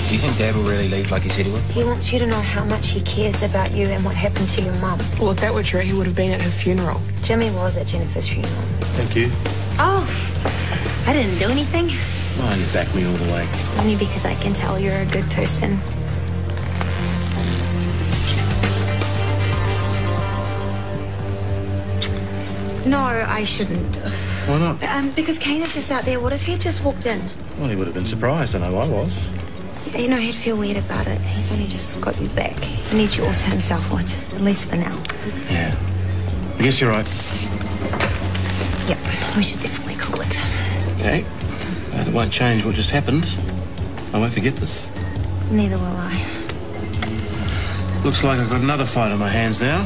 Do you think Dad will really leave like he said he would? He wants you to know how much he cares about you and what happened to your mum. Well, if that were true, he would have been at her funeral. Jimmy was at Jennifer's funeral. Thank you. Oh, I didn't do anything. Oh, you backed me all the way. Only because I can tell you're a good person. No, I shouldn't. Why not? Because Kane is just out there. What if he had just walked in? Well, he would have been surprised. I know I was. You know, he'd feel weird about it. He's only just got you back. He needs you all to himself, at least for now. Yeah. I guess you're right. Yep, we should definitely call it. Okay. But it won't change what just happened. I won't forget this. Neither will I. Looks like I've got another fight on my hands now.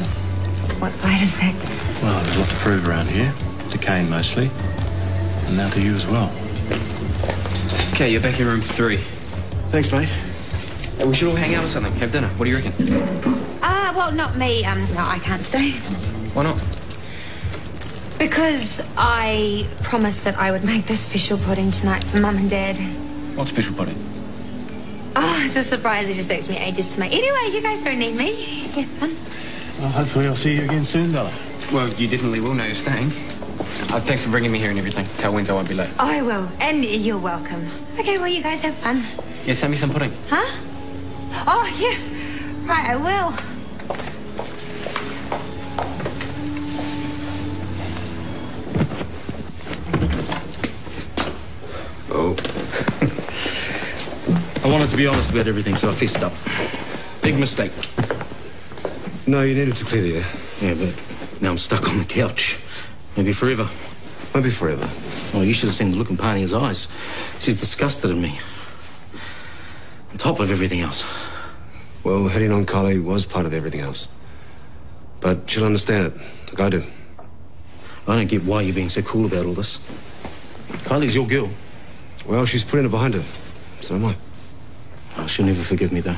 What fight is that? Well, there's a lot to prove around here. To Kane, mostly. And now to you as well. Okay, you're back in room 3. Thanks, mate. Hey, we should all hang out or something. Have dinner. What do you reckon? Well, not me. No, I can't stay. Why not? Because I promised that I would make this special pudding tonight for Mum and Dad. What special pudding? Oh, it's a surprise. It just takes me ages to make. Anyway, you guys don't need me. Have fun. Well, hopefully I'll see you again soon, Bella. Well, you definitely will know you're staying. Thanks for bringing me here and everything. Tell Wins I won't be late. Oh, I will. And you're welcome. Okay, well, you guys have fun. Yeah, send me some pudding. Huh? Oh, yeah. Right, I will. Oh. I wanted to be honest about everything, so I fessed up. Big mistake. No, you needed to clear the air. Yeah, but now I'm stuck on the couch. Maybe forever. Maybe forever. Oh, you should have seen the look in Parney's eyes. She's disgusted at me. On top of everything else. Well, heading on Kylie was part of everything else. But she'll understand it, like I do. I don't get why you're being so cool about all this. Kylie's your girl. Well, she's putting it behind her. So am I. Oh, she'll never forgive me, though.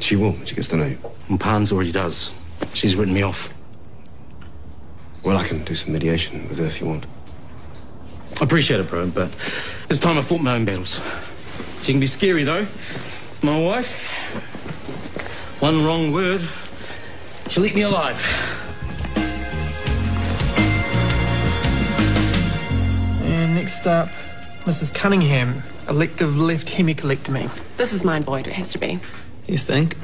She will when she gets to know you. And Parnes already does. She's written me off. Well, I can do some mediation with her if you want. I appreciate it, bro, but it's time I fought my own battles. She can be scary, though. My wife, one wrong word, she'll eat me alive. And next up, Mrs. Cunningham, elective left hemicolectomy. This is mine, Boyd. It has to be. You think?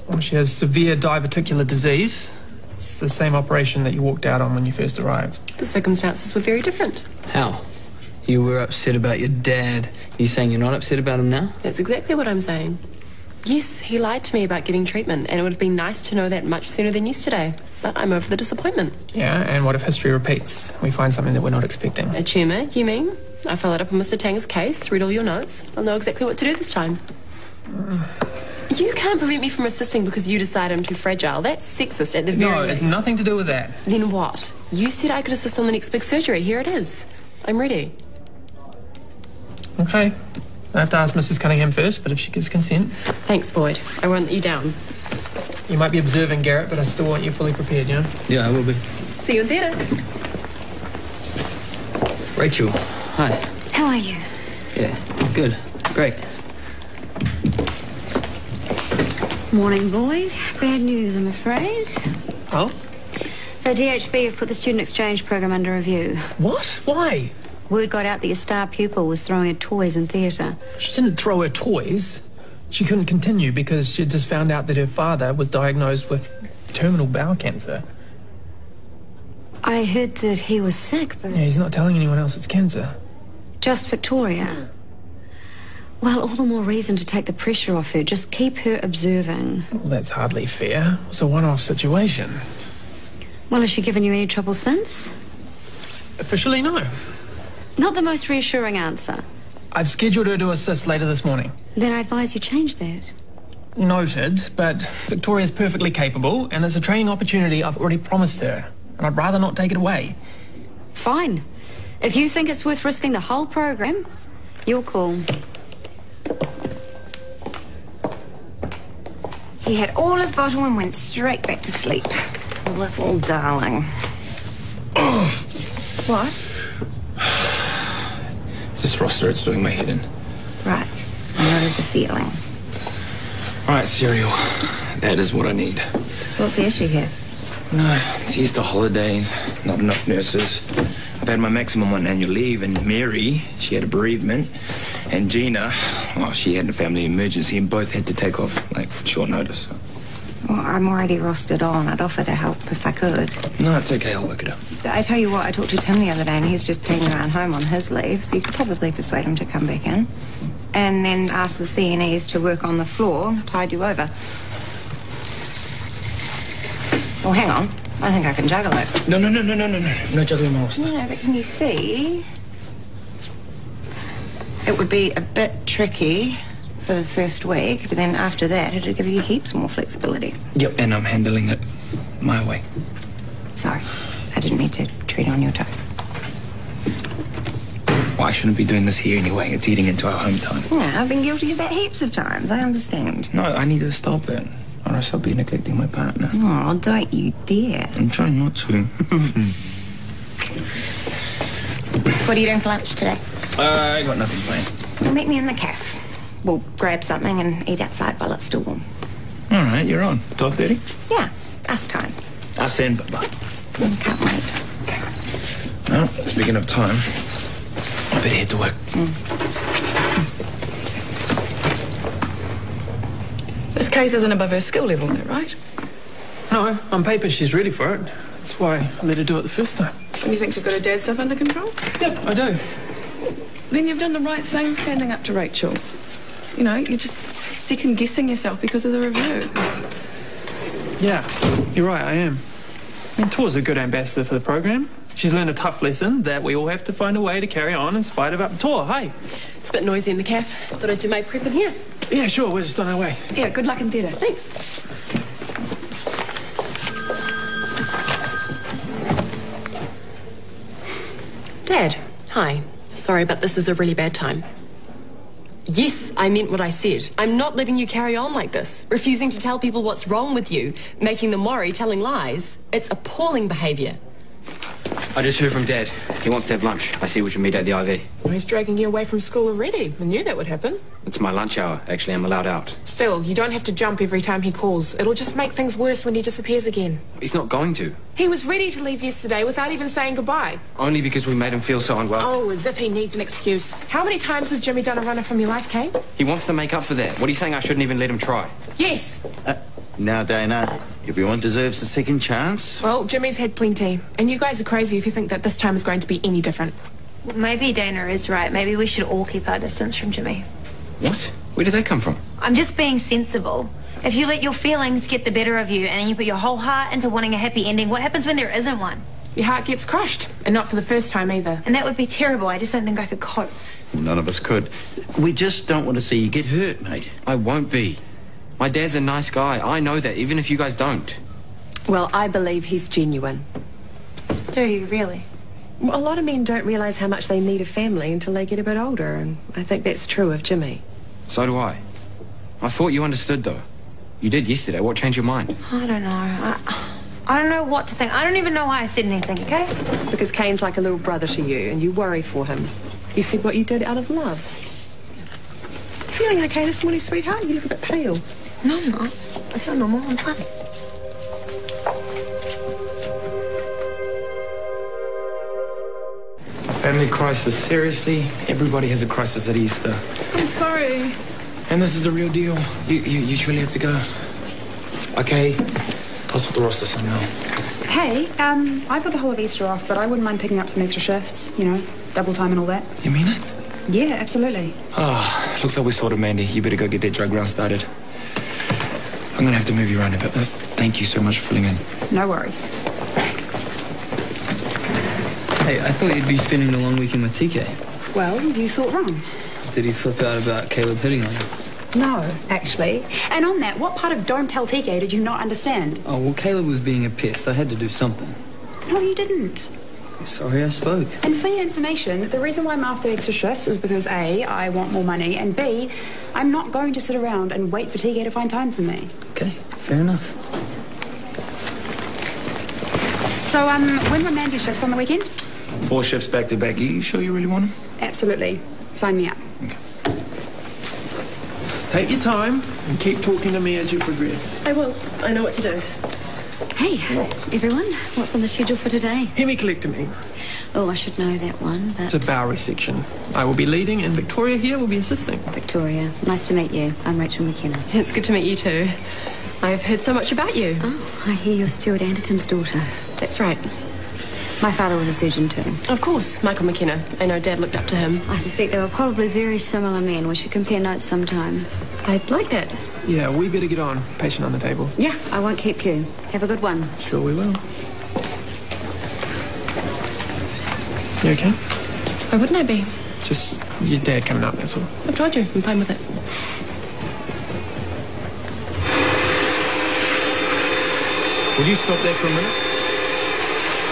Well, she has severe diverticular disease. It's the same operation that you walked out on when you first arrived. The circumstances were very different. How? You were upset about your dad. You saying you're not upset about him now? That's exactly what I'm saying. Yes, he lied to me about getting treatment, and it would have been nice to know that much sooner than yesterday. But I'm over the disappointment. Yeah, and what if history repeats? We find something that we're not expecting. A tumour, you mean? I followed up on Mr. Tang's case, read all your notes. I'll know exactly what to do this time. You can't prevent me from assisting because you decide I'm too fragile. That's sexist at the very No, least. it's nothing to do with that. Then what? You said I could assist on the next big surgery. Here it is. I'm ready. Okay. I have to ask Mrs. Cunningham first, but if she gives consent. Thanks, Boyd. I won't let you down. You might be observing, Garrett, but I still want you fully prepared, yeah? Yeah, I will be. See you in theatre. Rachel, hi. How are you? Yeah, good. Great. Morning, Boyd. Bad news, I'm afraid. Oh? The DHB have put the student exchange program under review. What? Why? Word got out that your star pupil was throwing her toys in theatre. She didn't throw her toys. She couldn't continue because she just found out that her father was diagnosed with terminal bowel cancer. I heard that he was sick, but... Yeah, he's not telling anyone else it's cancer. Just Victoria. Well, all the more reason to take the pressure off her. Just keep her observing. Well, that's hardly fair. It's a one-off situation. Well, has she given you any trouble since? Officially, no. Not the most reassuring answer. I've scheduled her to assist later this morning. Then I advise you change that. Noted, but Victoria's perfectly capable, and it's a training opportunity I've already promised her, and I'd rather not take it away. Fine. If you think it's worth risking the whole program, your call. He had all his bottle and went straight back to sleep. Little darling. What? It's this roster, it's doing my head in. Right. I know the feeling. Right, cereal. That is what I need. So what's the issue here? No, it's Easter holidays. Not enough nurses. I've had my maximum on annual leave, and Mary, she had a bereavement. And Gina, well, she had a family emergency, and both had to take off, like, short notice. Well, I'm already rostered on. I'd offer to help if I could. No, it's okay. I'll work it out. I tell you what, I talked to Tim the other day, and he's just taking around home on his leave, so you could probably persuade him to come back in. And then ask the CNEs to work on the floor, tide you over. Well, hang on. I think I can juggle it. No. No juggling my roster. No, but can you see? It would be a bit tricky for the first week, but then after that, it'd give you heaps more flexibility. Yep, and I'm handling it my way. Sorry, I didn't mean to tread on your toes. Well, I shouldn't be doing this here anyway. It's eating into our home time. Yeah, I've been guilty of that heaps of times. I understand. No, I need to stop it, or else I'll be neglecting my partner. Oh, don't you dare. I'm trying not to. So what are you doing for lunch today? I got nothing planned. Well, meet me in the cafe. We'll grab something and eat outside while it's still warm. All right, you're on. 12:30? Yeah, us time. Us in, bye. Can't wait. Okay. Well, speaking of time, I better head to work. This case isn't above her skill level, though, right? No, on paper she's ready for it. That's why I let her do it the first time. And you think she's got her dad's stuff under control? Yep, I do. Then you've done the right thing standing up to Rachel. You know, you're just second-guessing yourself because of the review. Yeah, you're right, I am. I mean, Tor's a good ambassador for the program. She's learned a tough lesson that we all have to find a way to carry on in spite of Tor, hey. It's a bit noisy in the cafe. Thought I'd do my prep in here. Yeah, sure, we're just on our way. Yeah, good luck in theatre. Thanks. Dad, hi. Sorry, but this is a really bad time. Yes, I meant what I said. I'm not letting you carry on like this. Refusing to tell people what's wrong with you, making them worry, telling lies. It's appalling behaviour. I just heard from Dad. He wants to have lunch. I see we should meet at the IV. Well, he's dragging you away from school already. I knew that would happen. It's my lunch hour. Actually, I'm allowed out. Still, you don't have to jump every time he calls. It'll just make things worse when he disappears again. He's not going to. He was ready to leave yesterday without even saying goodbye. Only because we made him feel so unwell. Oh, as if he needs an excuse. How many times has Jimmy done a runner from your life, Kate? He wants to make up for that. What are you saying? I shouldn't even let him try? Yes. Now, Dana, everyone deserves a second chance. Well, Jimmy's had plenty. And you guys are crazy if you think that this time is going to be any different. Well, maybe Dana is right. Maybe we should all keep our distance from Jimmy. What? Where did that come from? I'm just being sensible. If you let your feelings get the better of you and then you put your whole heart into wanting a happy ending, what happens when there isn't one? Your heart gets crushed. And not for the first time either. And that would be terrible. I just don't think I could cope. Well, none of us could. We just don't want to see you get hurt, mate. I won't be. My dad's a nice guy. I know that, even if you guys don't. Well, I believe he's genuine. Do you really? Well, a lot of men don't realise how much they need a family until they get a bit older, and I think that's true of Jimmy. So do I. I thought you understood, though. You did yesterday. What changed your mind? I don't know. I don't know what to think. I don't even know why I said anything, okay? Because Kane's like a little brother to you, and you worry for him. You said what you did out of love. Feeling okay this morning, sweetheart? You look a bit pale. No, I'm not. I feel normal. I'm fine. Family crisis. Seriously? Everybody has a crisis at Easter. I'm sorry. And this is the real deal. You truly have to go. Okay. I'll sort the roster somehow. Hey, I put the whole of Easter off, but I wouldn't mind picking up some extra shifts, you know, double time and all that. You mean it? Yeah, absolutely. Oh, looks like we sorted Mandy. You better go get that drug round started. I'm gonna have to move you around a bit. Thank you so much for filling in. No worries. Hey, I thought you'd be spending the long weekend with TK. Well, you thought wrong. Did he flip out about Caleb hitting on you? No, actually. And on that, what part of Don't Tell TK did you not understand? Oh, well, Caleb was being a pest. I had to do something. No, you didn't. Sorry I spoke. And for your information, the reason why I'm after extra shifts is because A, I want more money, and B, I'm not going to sit around and wait for TK to find time for me. Okay, fair enough. So, when were Mandy's shifts on the weekend? 4 shifts back to back. Are you sure you really want them? Absolutely. Sign me up. Okay. Take your time and keep talking to me as you progress. I will. I know what to do. Hey, everyone. What's on the schedule for today? Hemicolectomy. Oh, I should know that one, but... It's a bowel resection. I will be leading and Victoria here will be assisting. Victoria, nice to meet you. I'm Rachel McKenna. It's good to meet you too. I've heard so much about you. Oh, I hear you're Stuart Anderton's daughter. That's right. My father was a surgeon too. Of course, Michael McKenna. I know Dad looked up to him. I suspect they were probably very similar men. We should compare notes sometime. I'd like that. Yeah, we better get on. Patient on the table. Yeah, I won't keep you. Have a good one. Sure we will. You okay? Why wouldn't I be? Just your dad coming up, that's all. I've told you, I'm fine with it. Will you stop there for a minute?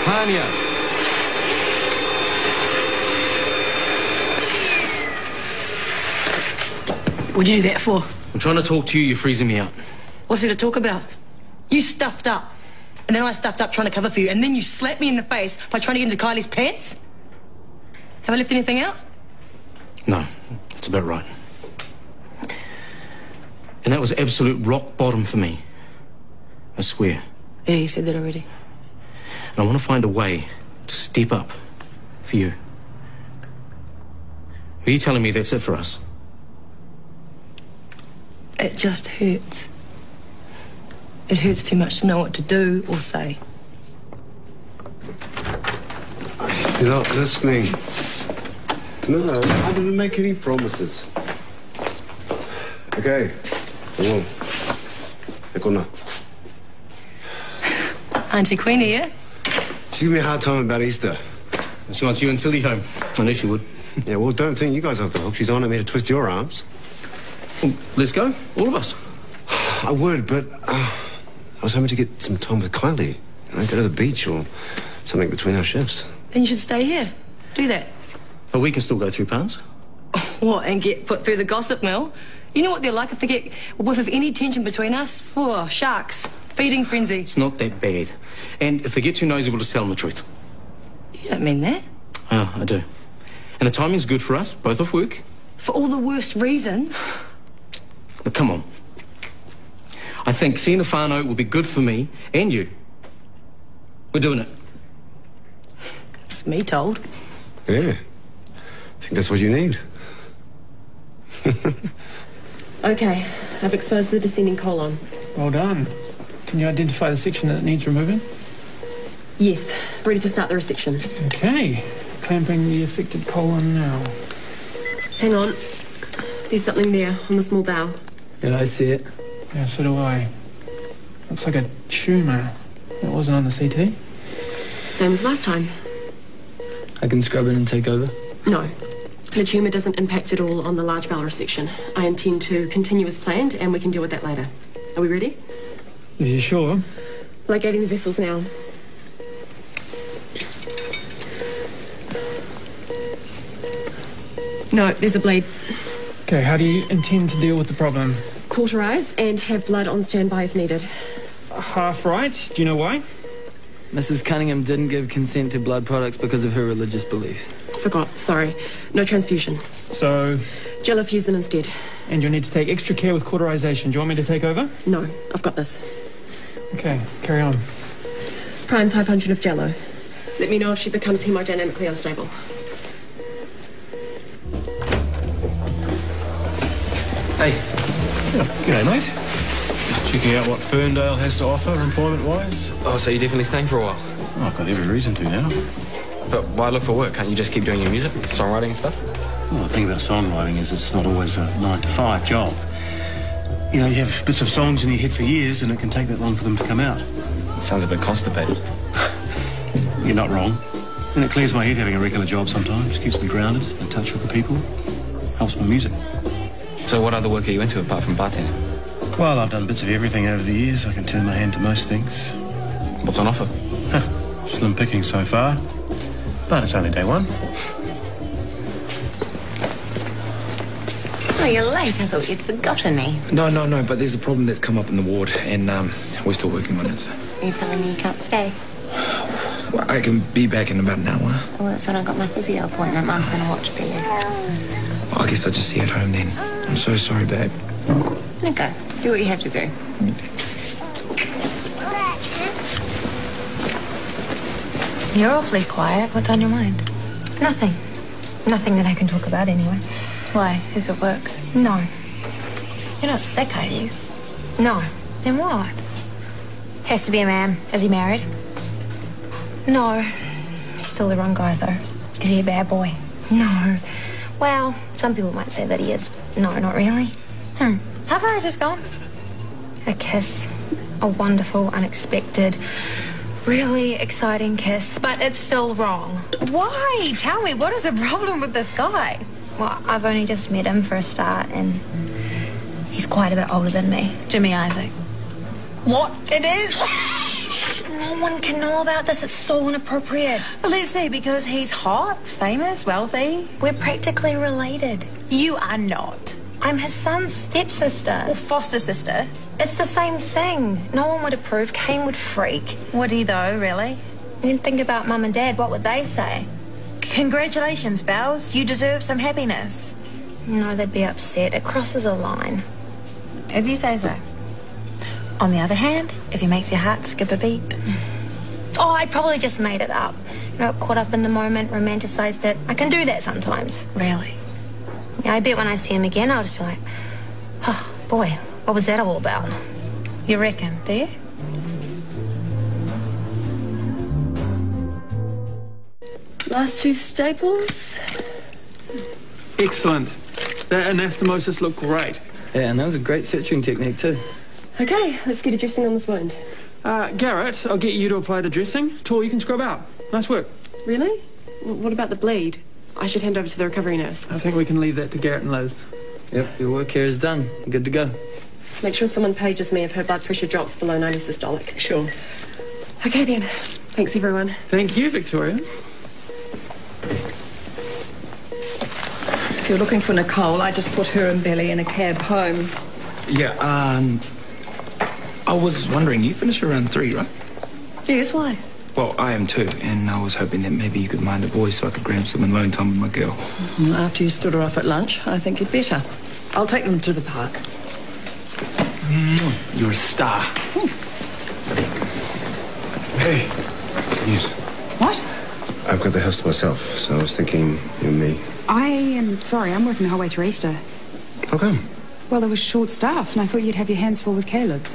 Tanya! What'd you do that for? I'm trying to talk to you, you're freezing me out. What's there to talk about? You stuffed up. And then I stuffed up trying to cover for you. And then you slapped me in the face by trying to get into Kylie's pants? Have I left anything out? No, that's about right. And that was absolute rock bottom for me. I swear. Yeah, you said that already. And I want to find a way to step up for you. Are you telling me that's it for us? It just hurts. It hurts too much to know what to do or say. You're not listening. No, I didn't make any promises. Okay, come on. Ekona. Auntie Queenie, yeah? She gave me a hard time about Easter. She wants you and Tilly home. I knew she would. Yeah, well, don't think you guys off the hook. She's on at me to twist your arms. Well, let's go, all of us. I would, but I was hoping to get some time with Kylie. You know, go to the beach or something between our shifts. Then you should stay here. Do that. But we can still go through Pans. What, and get put through the gossip mill? You know what they're like if they get a whiff of any tension between us? Oh, sharks. Feeding frenzy. It's not that bad. And if they get too nosy, we'll just tell them the truth. You don't mean that. Oh, I do. And the timing's good for us, both off work. For all the worst reasons. But come on. I think seeing the whānau will be good for me and you. We're doing it. It's me told. Yeah. I think that's what you need. Okay, I've exposed the descending colon. Well done. Can you identify the section that needs removing? Yes, ready to start the resection. Okay. Clamping the affected colon now. Hang on. There's something there on the small bowel. Yeah, I see it. Yeah, so do I. Looks like a tumour. It wasn't on the CT. Same as last time. I can scrub in and take over. No. The tumour doesn't impact at all on the large bowel resection. I intend to continue as planned, and we can deal with that later. Are we ready? Are you sure? Ligating the vessels now. No, there's a bleed. Okay, how do you intend to deal with the problem? Cauterise and have blood on standby if needed. Half right. Do you know why? Mrs. Cunningham didn't give consent to blood products because of her religious beliefs. Forgot, sorry. No transfusion. So? Gelafusing instead. And you'll need to take extra care with cauterisation. Do you want me to take over? No, I've got this. Okay, carry on. Prime 500 of Jello. Let me know if she becomes hemodynamically unstable. Hey. G'day, mate. Just checking out what Ferndale has to offer employment-wise. Oh, so you're definitely staying for a while? Oh, I've got every reason to now. But why look for work? Can't you just keep doing your music, songwriting and stuff? Well, the thing about songwriting is it's not always a 9-to-5 job. You know, you have bits of songs in your head for years and it can take that long for them to come out. Sounds a bit constipated. You're not wrong. And it clears my head having a regular job sometimes. Keeps me grounded, in touch with the people. Helps my music. So what other work are you into apart from bartending? Well, I've done bits of everything over the years. I can turn my hand to most things. What's on offer? Slim picking so far. But it's only day one. Oh, you're late. I thought you'd forgotten me. No, but there's a problem that's come up in the ward, and we're still working on it. Are you telling me you can't stay? Well, I can be back in about an hour. Well, that's when I got my physio appointment. Mum's going to watch for you. Well, I guess I'll just see you at home then. I'm so sorry, babe. Okay, do what you have to do. You're awfully quiet. What's on your mind? Nothing. Nothing that I can talk about anyway. Why? Is it work? No. You're not sick, are you? No. Then what? Has to be a man. Is he married? No. He's still the wrong guy, though. Is he a bad boy? No. Well, some people might say that he is. No, not really. How far has this gone? A kiss. A wonderful, unexpected, really exciting kiss. But it's still wrong. Why? Tell me, what is the problem with this guy? Well, I've only just met him for a start, and he's quite a bit older than me. Jimmy Isaac. What? It is? No one can know about this. It's so inappropriate. Let's say because he's hot, famous, wealthy. We're practically related. You are not. I'm his son's stepsister. Or foster sister. It's the same thing. No one would approve. Kane would freak. Would he, though, really? Then think about Mum and Dad. What would they say? Congratulations, Bells. You deserve some happiness. No, they'd be upset. It crosses a line. If you say so. On the other hand, if he makes your heart skip a beat. Oh, I probably just made it up. You know, caught up in the moment, romanticized it. I can do that sometimes. Really? Yeah, I bet when I see him again, I'll just be like, oh, boy, what was that all about? You reckon, do you? Last two staples. Excellent. That anastomosis looked great. Yeah, and that was a great suturing technique too. Okay, let's get a dressing on this wound. Garrett, I'll get you to apply the dressing. Tor, you can scrub out. Nice work. Really? What about the bleed? I should hand over to the recovery nurse. I think we can leave that to Garrett and Liz. Yep, your work here is done. Good to go. Make sure someone pages me if her blood pressure drops below 90 systolic. Sure. Okay then. Thanks everyone. Thank you, Victoria. If you're looking for Nicole, I just put her and Billy in a cab home. Yeah, I was wondering, you finish around 3, right? Yes, why? Well, I am too, and I was hoping that maybe you could mind the boys so I could grab some alone time with my girl. After you stood her up at lunch, I think you'd better. I'll take them to the park. You're a star. Hey, news. What? I've got the house to myself, so I was thinking you and me. I am sorry, I'm working the whole way through Easter. How come? Well, there was short staffs, and I thought you'd have your hands full with Caleb.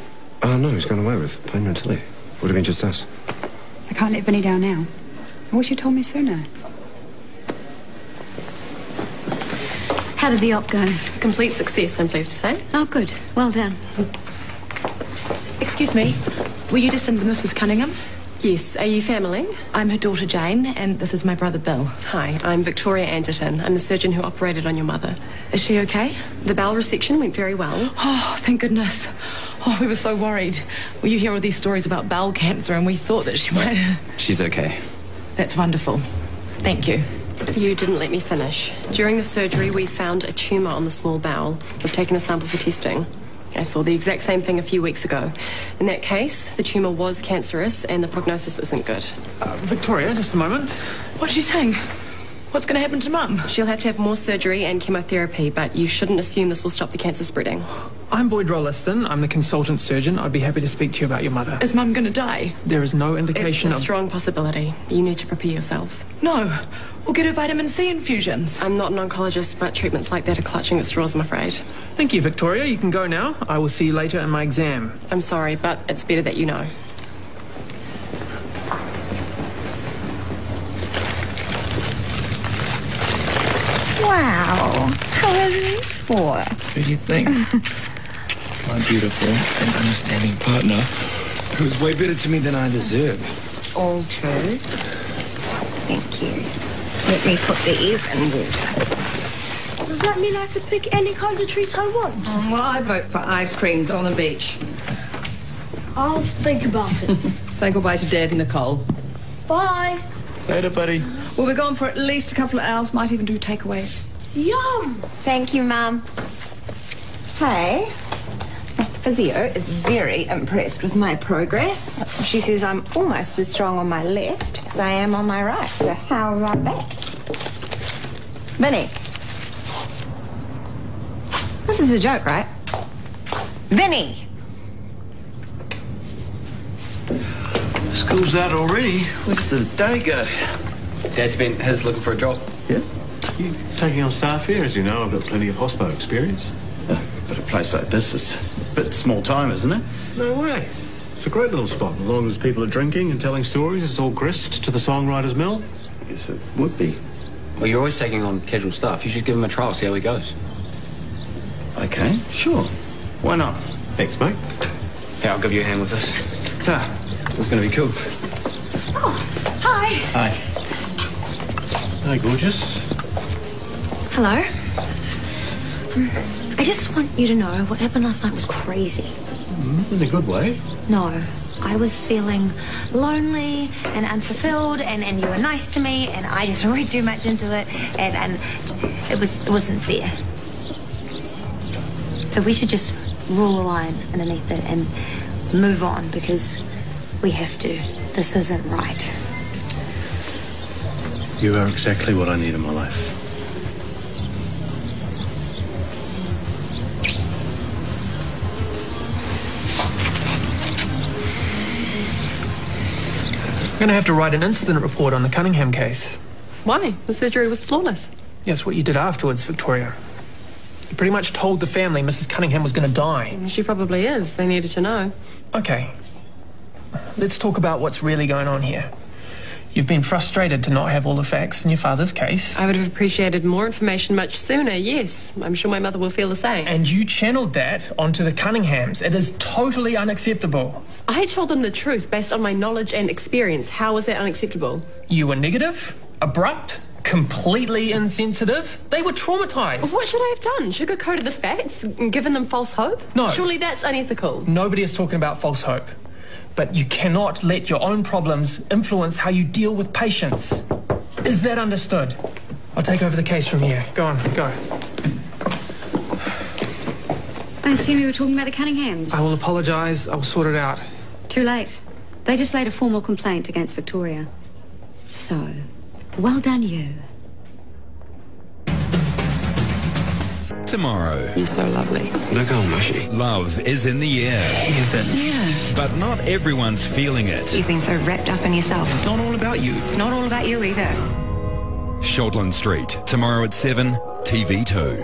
Oh, no, he's gone away with Pena and Tilly. Would have been just us. I can't let Vinny down now. I wish you'd told me sooner. How did the op go? Complete success, I'm pleased to say. Oh, good. Well done. Excuse me, were you just in the Mrs. Cunningham? Yes, are you family? I'm her daughter Jane, and this is my brother Bill. Hi, I'm Victoria Anderton. I'm the surgeon who operated on your mother. Is she okay? The bowel resection went very well. Oh, thank goodness. Oh, we were so worried. Well, you hear all these stories about bowel cancer, and we thought that she might... She's okay. That's wonderful. Thank you. You didn't let me finish. During the surgery, we found a tumour on the small bowel. We've taken a sample for testing. I saw the exact same thing a few weeks ago. In that case, the tumour was cancerous and the prognosis isn't good. Victoria, just a moment. What are you saying? What's going to happen to Mum? She'll have to have more surgery and chemotherapy, but you shouldn't assume this will stop the cancer spreading. I'm Boyd Rolliston. I'm the consultant surgeon. I'd be happy to speak to you about your mother. Is Mum going to die? There is no indication It's a strong possibility. You need to prepare yourselves. No. We'll get her vitamin C infusions. I'm not an oncologist, but treatments like that are clutching at straws, I'm afraid. Thank you, Victoria. You can go now. I will see you later in my exam. I'm sorry, but it's better that you know. Wow. How are these for? What do you think? My beautiful and understanding partner, who's way better to me than I deserve. All true. Thank you. Let me put these in water. Does that mean I could pick any kind of treat I want? Well, I vote for ice creams on the beach. I'll think about it. Say goodbye to Dad and Nicole. Bye. Later, buddy. We'll be gone for at least a couple of hours. Might even do takeaways. Yum! Thank you, Mum. Hey, my physio is very impressed with my progress. She says I'm almost as strong on my left as I am on my right. So how about that? Vinny, this is a joke, right? Vinny! School's out already. Where's the day go? Dad spent his looking for a job. Yeah? You taking on staff here? As you know, I've got plenty of hospo experience. But a place like this is a bit small time, isn't it? No way. It's a great little spot. As long as people are drinking and telling stories, it's all grist to the songwriter's mill. I guess it would be. Well, you're always taking on casual stuff. You should give him a trial, see how he goes. Okay, sure. Why not? Thanks, mate. Yeah, I'll give you a hand with this. It's going to be cool. Oh, hi. Hi. Hi, gorgeous. Hello. I just want you to know what happened last night was crazy. In a good way. No, I was feeling lonely and unfulfilled, and you were nice to me, and I just read too much into it, and it wasn't fair. So we should just rule a line underneath it and move on, because we have to. This isn't right. You are exactly what I need in my life. I'm going to have to write an incident report on the Cunningham case. Why? The surgery was flawless. Yes, what you did afterwards, Victoria. You pretty much told the family Mrs. Cunningham was going to die. She probably is. They needed to know. Okay. Let's talk about what's really going on here. You've been frustrated to not have all the facts in your father's case. I would have appreciated more information much sooner, yes. I'm sure my mother will feel the same. And you channeled that onto the Cunninghams. It is totally unacceptable. I told them the truth based on my knowledge and experience. How was that unacceptable? You were negative, abrupt, completely insensitive. They were traumatized. What should I have done? Sugarcoated the facts and given them false hope? No. Surely that's unethical. Nobody is talking about false hope. But you cannot let your own problems influence how you deal with patients. Is that understood? I'll take over the case from here. Go on, go. I assume you were talking about the Cunninghams. I will apologise. I'll sort it out. Too late. They just laid a formal complaint against Victoria. So, well done you. Tomorrow. You're so lovely. Don't go mushy. Love is in the air. Is it? Yeah. But not everyone's feeling it. You've been so wrapped up in yourself. It's not all about you. It's not all about you either. Shortland Street, tomorrow at 7, TV2.